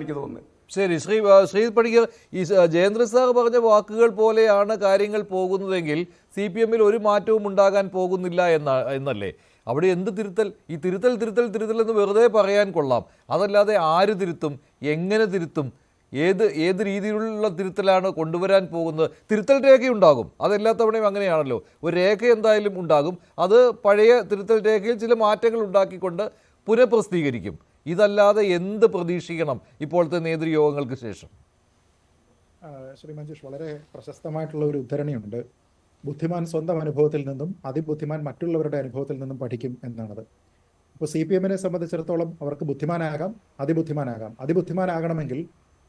എനിക്ക് തോന്നുന്നത്. ശരി, ശ്രീ പണിക്കർ, ഈ ജയേന്ദ്ര സാർ പറഞ്ഞ വാക്കുകൾ പോലെയാണ് കാര്യങ്ങൾ പോകുന്നതെങ്കിൽ CPM-ൽ ഒരു മാറ്റവും ഉണ്ടാകാൻ പോകുന്നില്ല എന്നല്ലേ? അവിടെ എന്ത് തിരുത്തൽ? ഈ തിരുത്തൽ എന്ന് വെറുതെ പറയാൻ കൊള്ളാം. അതല്ലാതെ ആര് തിരുത്തും, എങ്ങനെ തിരുത്തും, ഏത് രീതിയിലുള്ള തിരുത്തലാണ് കൊണ്ടുവരാൻ പോകുന്നത്? തിരുത്തൽ രേഖയുണ്ടാകും, അതെല്ലാ തവണയും അങ്ങനെയാണല്ലോ. ഒരു രേഖ എന്തായാലും ഉണ്ടാകും, അത് പഴയ തിരുത്തൽ രേഖയിൽ ചില മാറ്റങ്ങൾ ഉണ്ടാക്കിക്കൊണ്ട് പുനഃപ്രസിദ്ധീകരിക്കും. ഇതല്ലാതെ എന്ത് പ്രതീക്ഷിക്കണം ഇപ്പോഴത്തെ നേതൃയോഗങ്ങൾക്ക് ശേഷം? ശ്രീ മഞ്ജുഷ്, വളരെ പ്രശസ്തമായിട്ടുള്ള ഒരു ഉദ്ധരണിയുണ്ട്. ബുദ്ധിമാൻ സ്വന്തം അനുഭവത്തിൽ നിന്നും അതിബുദ്ധിമാൻ മറ്റുള്ളവരുടെ അനുഭവത്തിൽ നിന്നും പഠിക്കും എന്നാണത്. ഇപ്പോൾ CPM-നെ സംബന്ധിച്ചിടത്തോളം അവർക്ക് ബുദ്ധിമാനാകാം, അതിബുദ്ധിമാനാകാം. അതിബുദ്ധിമാനാകണമെങ്കിൽ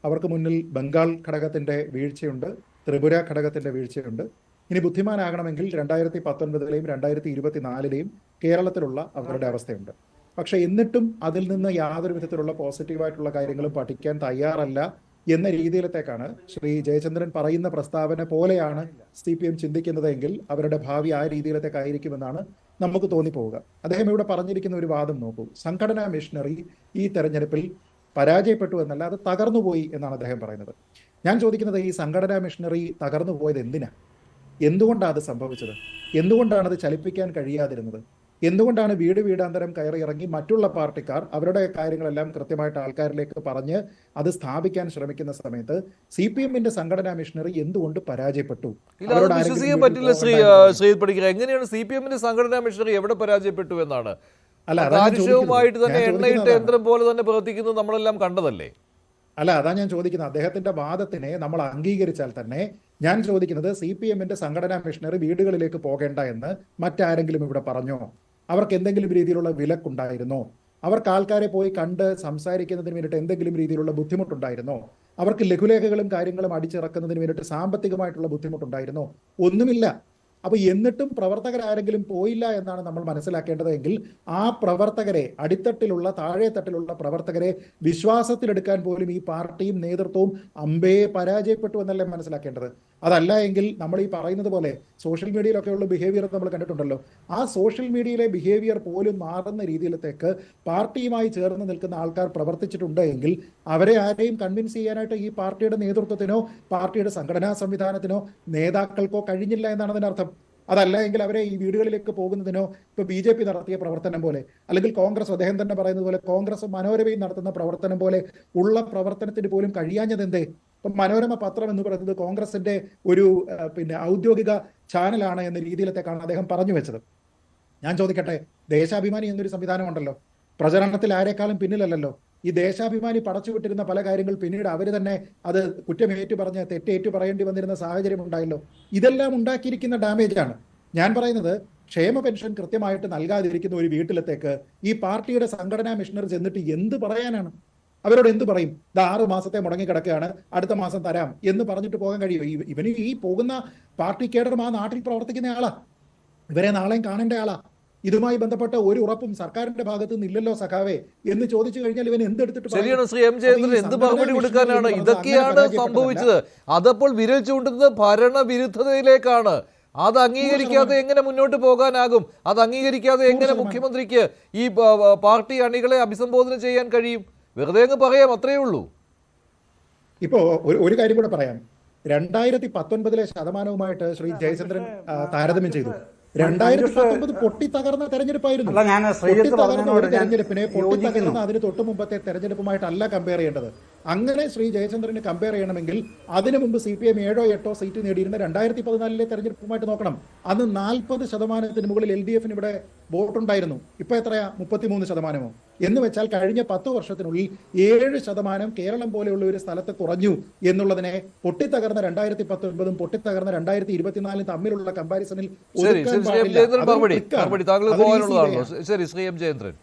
അവർക്ക് മുന്നിൽ ബംഗാൾ ഘടകത്തിൻ്റെ വീഴ്ചയുണ്ട്, ത്രിപുര ഘടകത്തിൻ്റെ വീഴ്ചയുണ്ട്. ഇനി ബുദ്ധിമാനാകണമെങ്കിൽ 2019-ലെയും 2024-ലെയും കേരളത്തിലുള്ള അവരുടെ അവസ്ഥയുണ്ട്. പക്ഷെ എന്നിട്ടും അതിൽ നിന്ന് യാതൊരു വിധത്തിലുള്ള പോസിറ്റീവായിട്ടുള്ള കാര്യങ്ങളും പഠിക്കാൻ തയ്യാറല്ല എന്ന രീതിയിലത്തേക്കാണ് ശ്രീ ജയചന്ദ്രൻ പറയുന്ന പ്രസ്താവന പോലെയാണ് CPM ചിന്തിക്കുന്നതെങ്കിൽ അവരുടെ ഭാവി ആ രീതിയിലത്തേക്കായിരിക്കുമെന്നാണ് നമുക്ക് തോന്നിപ്പോവുക. അദ്ദേഹം ഇവിടെ പറഞ്ഞിരിക്കുന്ന ഒരു വാദം നോക്കൂ. സംഘടനാ മിഷനറി ഈ തെരഞ്ഞെടുപ്പിൽ പരാജയപ്പെട്ടു എന്നല്ല, അത് തകർന്നുപോയി എന്നാണ് അദ്ദേഹം പറയുന്നത്. ഞാൻ ചോദിക്കുന്നത്, ഈ സംഘടനാ മിഷനറി തകർന്നു പോയത് എന്തിനാണ്? എന്തുകൊണ്ടാണ് അത് സംഭവിച്ചത്? എന്തുകൊണ്ടാണ് അത് ചലിപ്പിക്കാൻ കഴിയാതിരുന്നത്? എന്തുകൊണ്ടാണ് വീടാന്തരം കയറി ഇറങ്ങി മറ്റുള്ള പാർട്ടിക്കാർ അവരുടെ കാര്യങ്ങളെല്ലാം കൃത്യമായിട്ട് ആൾക്കാരിലേക്ക് പറഞ്ഞ് അത് സ്ഥാപിക്കാൻ ശ്രമിക്കുന്ന സമയത്ത് CPM-ന്റെ സംഘടനാ മിഷനറി എന്തുകൊണ്ട് പരാജയപ്പെട്ടു? വിശ്വസിക്കാൻ പറ്റില്ല ശ്രീ പണിക്കർ. എങ്ങനെയാണ് CPM-ന്റെ സംഘടനാ മിഷനറി എവിടെ പരാജയപ്പെട്ടു എന്നാണ്? കാര്യക്ഷമമായിട്ട് തന്നെ എണ്ണയിട്ട യന്ത്രം പോലെ തന്നെ പ്രവർത്തിക്കുന്നത് നമ്മളെല്ലാം കണ്ടതല്ലേ? അതാ ഞാൻ ചോദിക്കുന്നത്. അദ്ദേഹത്തിന്റെ വാദത്തിനെ നമ്മൾ അംഗീകരിച്ചാൽ തന്നെ ഞാൻ ചോദിക്കുന്നത്, CPM-ന്റെ സംഘടനാ മിഷനറി വീടുകളിലേക്ക് പോകേണ്ട എന്ന് മറ്റാരെങ്കിലും ഇവിടെ പറഞ്ഞോ? അവർക്ക് എന്തെങ്കിലും രീതിയിലുള്ള വിലക്കുണ്ടായിരുന്നോ? അവർക്ക് ആൾക്കാരെ പോയി കണ്ട് സംസാരിക്കുന്നതിന് വേണ്ടിയിട്ട് എന്തെങ്കിലും രീതിയിലുള്ള ബുദ്ധിമുട്ടുണ്ടായിരുന്നോ? അവർക്ക് ലഘുലേഖകളും കാര്യങ്ങളും അടിച്ചിറക്കുന്നതിന് വേണ്ടിയിട്ട് സാമ്പത്തികമായിട്ടുള്ള ബുദ്ധിമുട്ടുണ്ടായിരുന്നോ? ഒന്നുമില്ല. അപ്പൊ എന്നിട്ടും പ്രവർത്തകരാരെങ്കിലും പോയില്ല എന്നാണ് നമ്മൾ മനസ്സിലാക്കേണ്ടതെങ്കിൽ ആ പ്രവർത്തകരെ, അടിത്തട്ടിലുള്ള താഴെത്തട്ടിലുള്ള പ്രവർത്തകരെ വിശ്വാസത്തിലെടുക്കാൻ പോലും ഈ പാർട്ടിയും നേതൃത്വവും അമ്പയെ പരാജയപ്പെട്ടു എന്നല്ലേ മനസ്സിലാക്കേണ്ടത്. അതല്ല എങ്കിൽ നമ്മൾ ഈ പറയുന്നത് പോലെ സോഷ്യൽ മീഡിയയിലൊക്കെയുള്ള ബിഹേവിയർ നമ്മൾ കണ്ടിട്ടുണ്ടല്ലോ. ആ സോഷ്യൽ മീഡിയയിലെ ബിഹേവിയർ പോലും മാറുന്ന രീതിയിലത്തേക്ക് പാർട്ടിയുമായി ചേർന്ന് നിൽക്കുന്ന ആൾക്കാർ പ്രവർത്തിച്ചിട്ടുണ്ട് എങ്കിൽ അവരെ ആരെയും കൺവിൻസ് ചെയ്യാനായിട്ട് ഈ പാർട്ടിയുടെ നേതൃത്വത്തിനോ പാർട്ടിയുടെ സംഘടനാ സംവിധാനത്തിനോ നേതാക്കൾക്കോ കഴിഞ്ഞില്ല എന്നാണ് അതിനർത്ഥം. അതല്ല എങ്കിൽ അവരെ ഈ വീടുകളിലേക്ക് പോകുന്നതിനോ ഇപ്പൊ BJP നടത്തിയ പ്രവർത്തനം പോലെ, അല്ലെങ്കിൽ കോൺഗ്രസ്, അദ്ദേഹം തന്നെ പറയുന്നത് പോലെ കോൺഗ്രസ് മനോരമയും നടത്തുന്ന പ്രവർത്തനം പോലെ ഉള്ള പ്രവർത്തനത്തിന് പോലും കഴിയാഞ്ഞത് എന്തേ? ഇപ്പം മനോരമ പത്രം എന്ന് പറയുന്നത് കോൺഗ്രസിന്റെ ഒരു ഔദ്യോഗിക ചാനലാണ് എന്ന രീതിയിലത്തേക്കാണ് അദ്ദേഹം പറഞ്ഞു വെച്ചത്. ഞാൻ ചോദിക്കട്ടെ, ദേശാഭിമാനി എന്നൊരു സംവിധാനമുണ്ടല്ലോ, പ്രചരണത്തിൽ ആരെക്കാളും പിന്നിലല്ലല്ലോ. ഈ ദേശാഭിമാനി പടച്ചുവിട്ടിരുന്ന പല കാര്യങ്ങൾ പിന്നീട് അവർ തന്നെ അത് കുറ്റമേറ്റു പറഞ്ഞ് തെറ്റേറ്റു പറയേണ്ടി വന്നിരുന്ന സാഹചര്യം ഉണ്ടായല്ലോ. ഇതെല്ലാം ഉണ്ടാക്കിയിരിക്കുന്ന ഡാമേജാണ്. ഞാൻ പറയുന്നത്, ക്ഷേമ പെൻഷൻ കൃത്യമായിട്ട് നൽകാതിരിക്കുന്ന ഒരു വീട്ടിലത്തേക്ക് ഈ പാർട്ടിയുടെ സംഘടനാ മിഷനറി ചെന്നിട്ട് എന്ത് പറയാനാണ്? അവരോട് എന്ത് പറയും? 6 മാസത്തെ മുടങ്ങി കിടക്കുകയാണ്, അടുത്ത മാസം തരാം എന്ന് പറഞ്ഞിട്ട് പോകാൻ കഴിയുമോ? ഇവന് ഈ പോകുന്ന പാർട്ടി കേഡറും ആ നാട്ടിൽ പ്രവർത്തിക്കുന്ന ആളാ, ഇവരെ നാളെയും കാണേണ്ട ആളാ. ഇതുമായി ബന്ധപ്പെട്ട ഒരു ഉറപ്പും സർക്കാരിന്റെ ഭാഗത്ത് നിന്നില്ലല്ലോ സഖാവേ എന്ന് ചോദിച്ചു കഴിഞ്ഞാൽ ഇവൻ എന്തെടുത്തിട്ട്? ശരിയാണ് ശ്രീ M. ജയചന്ദ്രൻ, എന്ത് മറുപടി കൊടുക്കാനാണ്? ഇതൊക്കെയാണ് സംഭവിച്ചത്. അതപ്പോൾ വിരൽ ചൂണ്ടുന്നത് ഭരണവിരുദ്ധതയിലേക്കാണ്. അത് അംഗീകരിക്കാതെ എങ്ങനെ മുന്നോട്ട് പോകാനാകും? അത് അംഗീകരിക്കാതെ എങ്ങനെ മുഖ്യമന്ത്രിക്ക് ഈ പാർട്ടി അണികളെ അഭിസംബോധന ചെയ്യാൻ കഴിയും? വെറുതെ അങ്ങ് പറയാം, അത്രയേ ഉള്ളൂ. ഇപ്പോ ഒരു കാര്യം കൂടെ പറയാം. 2019-ലെ ശതമാനവുമായിട്ട് ശ്രീ ജയചന്ദ്രൻ താരതമ്യം ചെയ്തു. 2019 പൊട്ടിത്തകർന്ന തെരഞ്ഞെടുപ്പായിരുന്നു. പൊട്ടിത്തകർന്ന ഒരു തെരഞ്ഞെടുപ്പിനെ പൊട്ടിത്തകർന്ന അതിന് തൊട്ട് മുമ്പത്തെ തെരഞ്ഞെടുപ്പുമായിട്ടല്ല കമ്പയർ ചെയ്യേണ്ടത്. അങ്ങനെ ശ്രീ ജയചന്ദ്രന് കമ്പയർ ചെയ്യണമെങ്കിൽ അതിനു മുമ്പ് CPM 7-8 സീറ്റ് നേടിയിരുന്ന 2014-ലെ തെരഞ്ഞെടുപ്പുമായിട്ട് നോക്കണം. അന്ന് 40% മുകളിൽ LDF-ന് ഇവിടെ വോട്ടുണ്ടായിരുന്നു. ഇപ്പൊ എത്രയാ? 33%. എന്ന് വെച്ചാൽ കഴിഞ്ഞ 10 വർഷത്തിനുള്ളിൽ 7% കേരളം പോലെയുള്ള ഒരു സ്ഥലത്ത് കുറഞ്ഞു എന്നുള്ളതിനെ പൊട്ടിത്തകർന്ന 2019-ഉം പൊട്ടിത്തകർന്ന 2024-ഉം തമ്മിലുള്ള കമ്പാരിസണിൽ ശരി, ശ്രീ M. ജയന്ദ്രൻ.